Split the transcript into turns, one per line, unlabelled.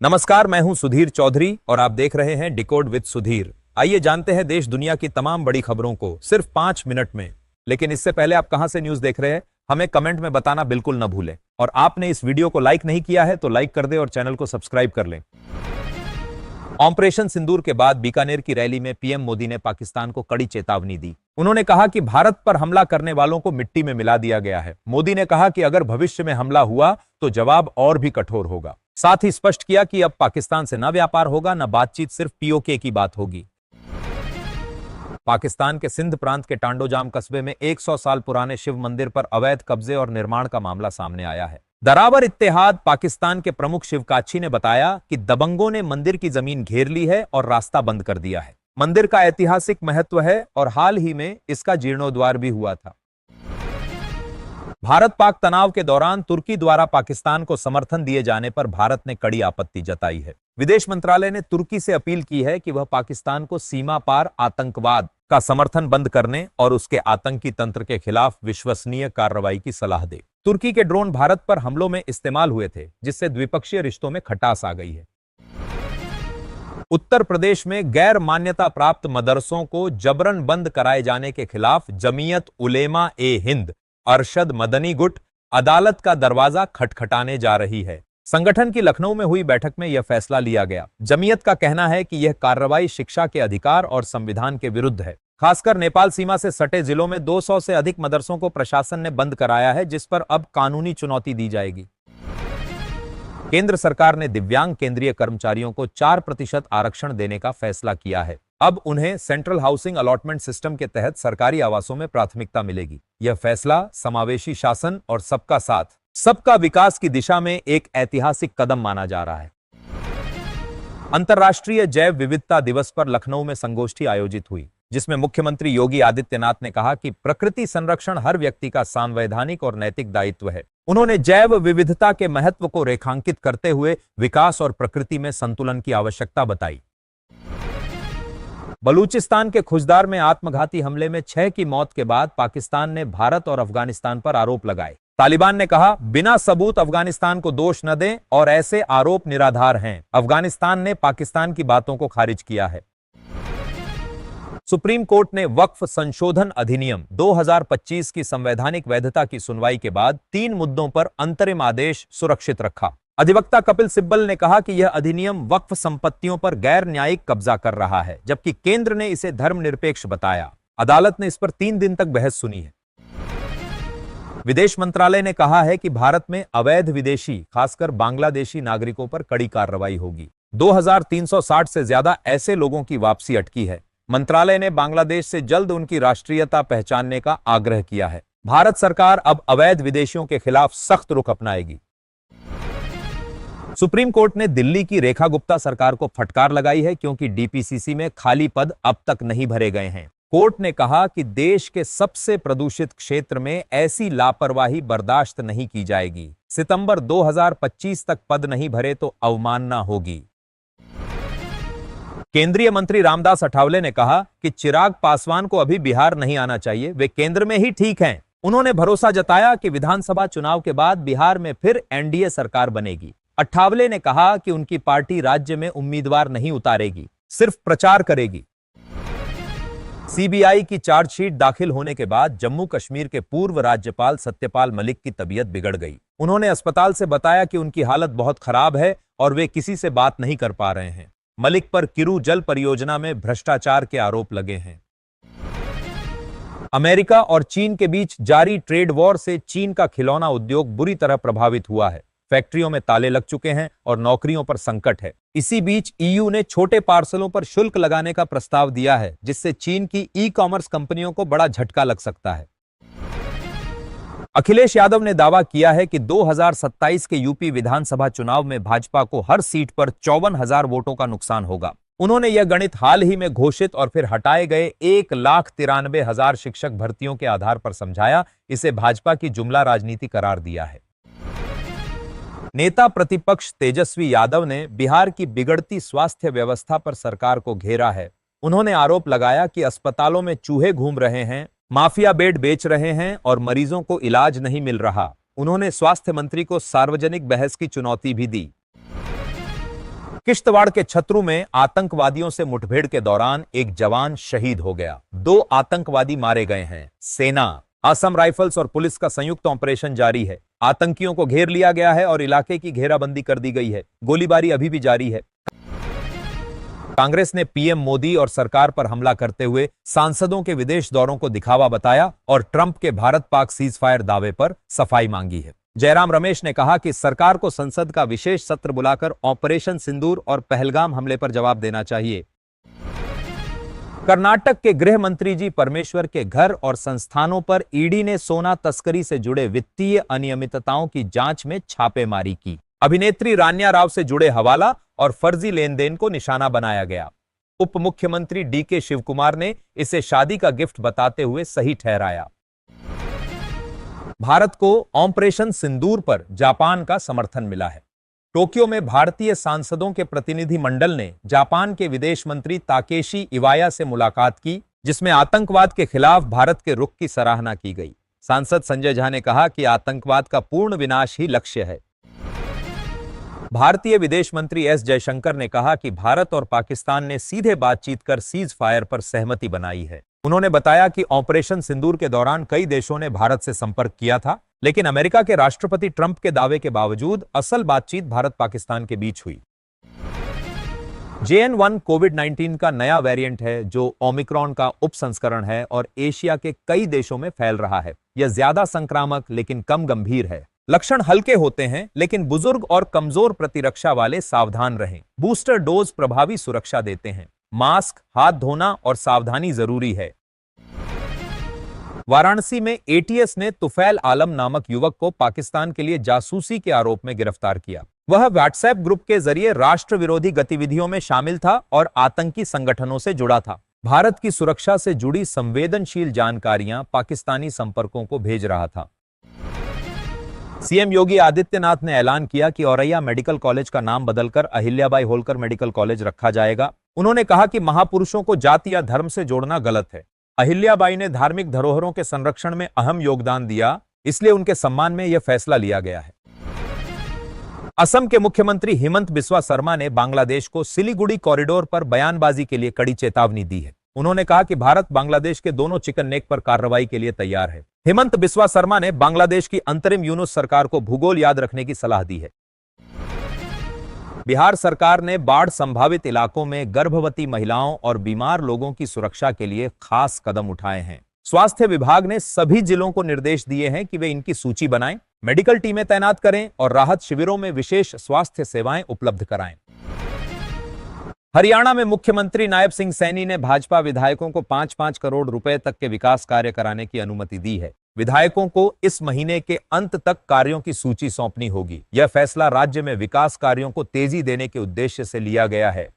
नमस्कार, मैं हूं सुधीर चौधरी और आप देख रहे हैं डिकोड विद सुधीर। आइए जानते हैं देश दुनिया की तमाम बड़ी खबरों को सिर्फ 5 मिनट में। लेकिन इससे पहले आप कहां से न्यूज देख रहे हैं हमें कमेंट में बताना बिल्कुल न भूलें। और आपने इस वीडियो को लाइक नहीं किया है तो लाइक कर दें और चैनल को सब्सक्राइब कर लें। ऑपरेशन सिंदूर के बाद बीकानेर की रैली में पीएम मोदी ने पाकिस्तान को कड़ी चेतावनी दी। उन्होंने कहा कि भारत पर हमला करने वालों को मिट्टी में मिला दिया गया है। मोदी ने कहा कि अगर भविष्य में हमला हुआ तो जवाब और भी कठोर होगा। साथ ही स्पष्ट किया कि अब पाकिस्तान से न व्यापार होगा न बातचीत, सिर्फ पीओके की बात होगी। पाकिस्तान के सिंध प्रांत के टांडोजाम कस्बे में 100 साल पुराने शिव मंदिर पर अवैध कब्जे और निर्माण का मामला सामने आया है। दरावर इत्तेहाद पाकिस्तान के प्रमुख शिवकाछी ने बताया कि दबंगों ने मंदिर की जमीन घेर ली है और रास्ता बंद कर दिया है। मंदिर का ऐतिहासिक महत्व है और हाल ही में इसका जीर्णोद्वार भी हुआ था। भारत पाक तनाव के दौरान तुर्की द्वारा पाकिस्तान को समर्थन दिए जाने पर भारत ने कड़ी आपत्ति जताई है। विदेश मंत्रालय ने तुर्की से अपील की है कि वह पाकिस्तान को सीमा पार आतंकवाद का समर्थन बंद करने और उसके आतंकी तंत्र के खिलाफ विश्वसनीय कार्रवाई की सलाह दे। तुर्की के ड्रोन भारत पर हमलों में इस्तेमाल हुए थे, जिससे द्विपक्षीय रिश्तों में खटास आ गई है। उत्तर प्रदेश में गैर मान्यता प्राप्त मदरसों को जबरन बंद कराए जाने के खिलाफ जमीयत उलेमा ए हिंद अरशद मदनी गुट अदालत का दरवाजा खटखटाने जा रही है। संगठन की लखनऊ में हुई बैठक में यह फैसला लिया गया। जमीयत का कहना है कि यह कार्रवाई शिक्षा के अधिकार और संविधान के विरुद्ध है। खासकर नेपाल सीमा से सटे जिलों में 200 से अधिक मदरसों को प्रशासन ने बंद कराया है, जिस पर अब कानूनी चुनौती दी जाएगी। केंद्र सरकार ने दिव्यांग केंद्रीय कर्मचारियों को 4% आरक्षण देने का फैसला किया है। अब उन्हें सेंट्रल हाउसिंग अलॉटमेंट सिस्टम के तहत सरकारी आवासों में प्राथमिकता मिलेगी। यह फैसला समावेशी शासन और सबका साथ, सबका विकास की दिशा में एक ऐतिहासिक कदम माना जा रहा है। अंतर्राष्ट्रीय जैव विविधता दिवस पर लखनऊ में संगोष्ठी आयोजित हुई, जिसमें मुख्यमंत्री योगी आदित्यनाथ ने कहा कि प्रकृति संरक्षण हर व्यक्ति का संवैधानिक और नैतिक दायित्व है। उन्होंने जैव विविधता के महत्व को रेखांकित करते हुए विकास और प्रकृति में संतुलन की आवश्यकता बताई। बलूचिस्तान के खुजदार में आत्मघाती हमले में 6 की मौत के बाद पाकिस्तान ने भारत और अफगानिस्तान पर आरोप लगाए। तालिबान ने कहा, बिना सबूत अफगानिस्तान को दोष न दें और ऐसे आरोप निराधार हैं। अफगानिस्तान ने पाकिस्तान की बातों को खारिज किया है। सुप्रीम कोर्ट ने वक्फ संशोधन अधिनियम 2025 की संवैधानिक वैधता की सुनवाई के बाद 3 मुद्दों पर अंतरिम आदेश सुरक्षित रखा। अधिवक्ता कपिल सिब्बल ने कहा कि यह अधिनियम वक्फ संपत्तियों पर गैर न्यायिक कब्जा कर रहा है, जबकि केंद्र ने इसे धर्मनिरपेक्ष बताया। अदालत ने इस पर 3 दिन तक बहस सुनी है। विदेश मंत्रालय ने कहा है कि भारत में अवैध विदेशी, खासकर बांग्लादेशी नागरिकों पर कड़ी कार्रवाई होगी। 2360 से ज्यादा ऐसे लोगों की वापसी अटकी है। मंत्रालय ने बांग्लादेश से जल्द उनकी राष्ट्रीयता पहचानने का आग्रह किया है। भारत सरकार अब अवैध विदेशियों के खिलाफ सख्त रुख अपनाएगी। सुप्रीम कोर्ट ने दिल्ली की रेखा गुप्ता सरकार को फटकार लगाई है, क्योंकि डीपीसीसी में खाली पद अब तक नहीं भरे गए हैं। कोर्ट ने कहा कि देश के सबसे प्रदूषित क्षेत्र में ऐसी लापरवाही बर्दाश्त नहीं की जाएगी। सितंबर 2025 तक पद नहीं भरे तो अवमानना होगी। केंद्रीय मंत्री रामदास अठावले ने कहा कि चिराग पासवान को अभी बिहार नहीं आना चाहिए, वे केंद्र में ही ठीक हैं। उन्होंने भरोसा जताया कि विधानसभा चुनाव के बाद बिहार में फिर एनडीए सरकार बनेगी। अठावले ने कहा कि उनकी पार्टी राज्य में उम्मीदवार नहीं उतारेगी, सिर्फ प्रचार करेगी। सीबीआई की चार्जशीट दाखिल होने के बाद जम्मू कश्मीर के पूर्व राज्यपाल सत्यपाल मलिक की तबीयत बिगड़ गई। उन्होंने अस्पताल से बताया कि उनकी हालत बहुत खराब है और वे किसी से बात नहीं कर पा रहे हैं। मलिक पर किरू जल परियोजना में भ्रष्टाचार के आरोप लगे हैं। अमेरिका और चीन के बीच जारी ट्रेड वॉर से चीन का खिलौना उद्योग बुरी तरह प्रभावित हुआ है। फैक्ट्रियों में ताले लग चुके हैं और नौकरियों पर संकट है। इसी बीच ईयू ने छोटे पार्सलों पर शुल्क लगाने का प्रस्ताव दिया है, जिससे चीन की ई-कॉमर्स कंपनियों को बड़ा झटका लग सकता है। अखिलेश यादव ने दावा किया है कि 2027 के यूपी विधानसभा चुनाव में भाजपा को हर सीट पर 54,000 वोटों का नुकसान होगा। उन्होंने यह गणित हाल ही में घोषित और फिर हटाए गए 1,93,000 शिक्षक भर्तियों के आधार पर समझाया। इसे भाजपा की जुमला राजनीति करार दिया है। नेता प्रतिपक्ष तेजस्वी यादव ने बिहार की बिगड़ती स्वास्थ्य व्यवस्था पर सरकार को घेरा है। उन्होंने आरोप लगाया कि अस्पतालों में चूहे घूम रहे हैं, माफिया बेड बेच रहे हैं और मरीजों को इलाज नहीं मिल रहा। उन्होंने स्वास्थ्य मंत्री को सार्वजनिक बहस की चुनौती भी दी। किश्तवाड़ के छतरू में आतंकवादियों से मुठभेड़ के दौरान एक जवान शहीद हो गया। 2 आतंकवादी मारे गए हैं। सेना, असम राइफल्स और पुलिस का संयुक्त ऑपरेशन जारी है। आतंकियों को घेर लिया गया है और इलाके की घेराबंदी कर दी गई है। गोलीबारी अभी भी जारी है। कांग्रेस ने पीएम मोदी और सरकार पर हमला करते हुए सांसदों के विदेश दौरों को दिखावा बताया और ट्रंप के भारत पाक सीज फायर दावे पर सफाई मांगी है। जयराम रमेश ने कहा कि सरकार को संसद का विशेष सत्र बुलाकर ऑपरेशन सिंदूर और पहलगाम हमले पर जवाब देना चाहिए। कर्नाटक के गृह मंत्री जी परमेश्वर के घर और संस्थानों पर ईडी ने सोना तस्करी से जुड़े वित्तीय अनियमितताओं की जांच में छापेमारी की। अभिनेत्री रान्या राव से जुड़े हवाला और फर्जी लेन देन को निशाना बनाया गया। उप मुख्यमंत्री डीके शिवकुमार ने इसे शादी का गिफ्ट बताते हुए सही ठहराया। भारत को ऑपरेशन सिंदूर पर जापान का समर्थन मिला है। टोक्यो में भारतीय सांसदों के प्रतिनिधि मंडल ने जापान के विदेश मंत्री ताकेशी इवाया से मुलाकात की, जिसमें आतंकवाद के खिलाफ भारत के रुख की सराहना की गई। सांसद संजय झा ने कहा कि आतंकवाद का पूर्ण विनाश ही लक्ष्य है। भारतीय विदेश मंत्री एस जयशंकर ने कहा कि भारत और पाकिस्तान ने सीधे बातचीत कर सीज फायर पर सहमति बनाई है। उन्होंने बताया कि ऑपरेशन सिंदूर के दौरान कई देशों ने भारत से संपर्क किया था, लेकिन अमेरिका के राष्ट्रपति ट्रंप के दावे के बावजूद असल बातचीत भारत पाकिस्तान के बीच हुई। JN.1 कोविड-19 का नया वेरिएंट है, जो ओमिक्रॉन का उपसंस्करण है और एशिया के कई देशों में फैल रहा है। यह ज्यादा संक्रामक लेकिन कम गंभीर है। लक्षण हल्के होते हैं, लेकिन बुजुर्ग और कमजोर प्रतिरक्षा वाले सावधान रहें। बूस्टर डोज प्रभावी सुरक्षा देते हैं। मास्क, हाथ धोना और सावधानी जरूरी है। वाराणसी में ATS ने तुफैल आलम नामक युवक को पाकिस्तान के लिए जासूसी के आरोप में गिरफ्तार किया। वह व्हाट्सएप ग्रुप के जरिए राष्ट्र विरोधी गतिविधियों में शामिल था और आतंकी संगठनों से जुड़ा था। भारत की सुरक्षा से जुड़ी संवेदनशील जानकारियां पाकिस्तानी संपर्कों को भेज रहा था। सीएम योगी आदित्यनाथ ने ऐलान किया कि औरैया मेडिकल कॉलेज का नाम बदलकर अहिल्याबाई होलकर मेडिकल कॉलेज रखा जाएगा। उन्होंने कहा कि महापुरुषों को जाति या धर्म से जोड़ना गलत है। अहिल्याबाई ने धार्मिक धरोहरों के संरक्षण में अहम योगदान दिया, इसलिए उनके सम्मान में यह फैसला लिया गया है। असम के मुख्यमंत्री हिमंत बिस्वा शर्मा ने बांग्लादेश को सिलीगुड़ी कॉरिडोर पर बयानबाजी के लिए कड़ी चेतावनी दी है। उन्होंने कहा कि भारत बांग्लादेश के दोनों चिकन नेक पर कार्रवाई के लिए तैयार है। हिमंत बिस्वा शर्मा ने बांग्लादेश की अंतरिम यूनुस सरकार को भूगोल याद रखने की सलाह दी है। बिहार सरकार ने बाढ़ संभावित इलाकों में गर्भवती महिलाओं और बीमार लोगों की सुरक्षा के लिए खास कदम उठाए हैं। स्वास्थ्य विभाग ने सभी जिलों को निर्देश दिए हैं कि वे इनकी सूची बनाएं, मेडिकल टीमें तैनात करें और राहत शिविरों में विशेष स्वास्थ्य सेवाएं उपलब्ध कराएं। हरियाणा में मुख्यमंत्री नायब सिंह सैनी ने भाजपा विधायकों को 5-5 करोड़ रुपए तक के विकास कार्य कराने की अनुमति दी है। विधायकों को इस महीने के अंत तक कार्यों की सूची सौंपनी होगी। यह फैसला राज्य में विकास कार्यों को तेजी देने के उद्देश्य से लिया गया है।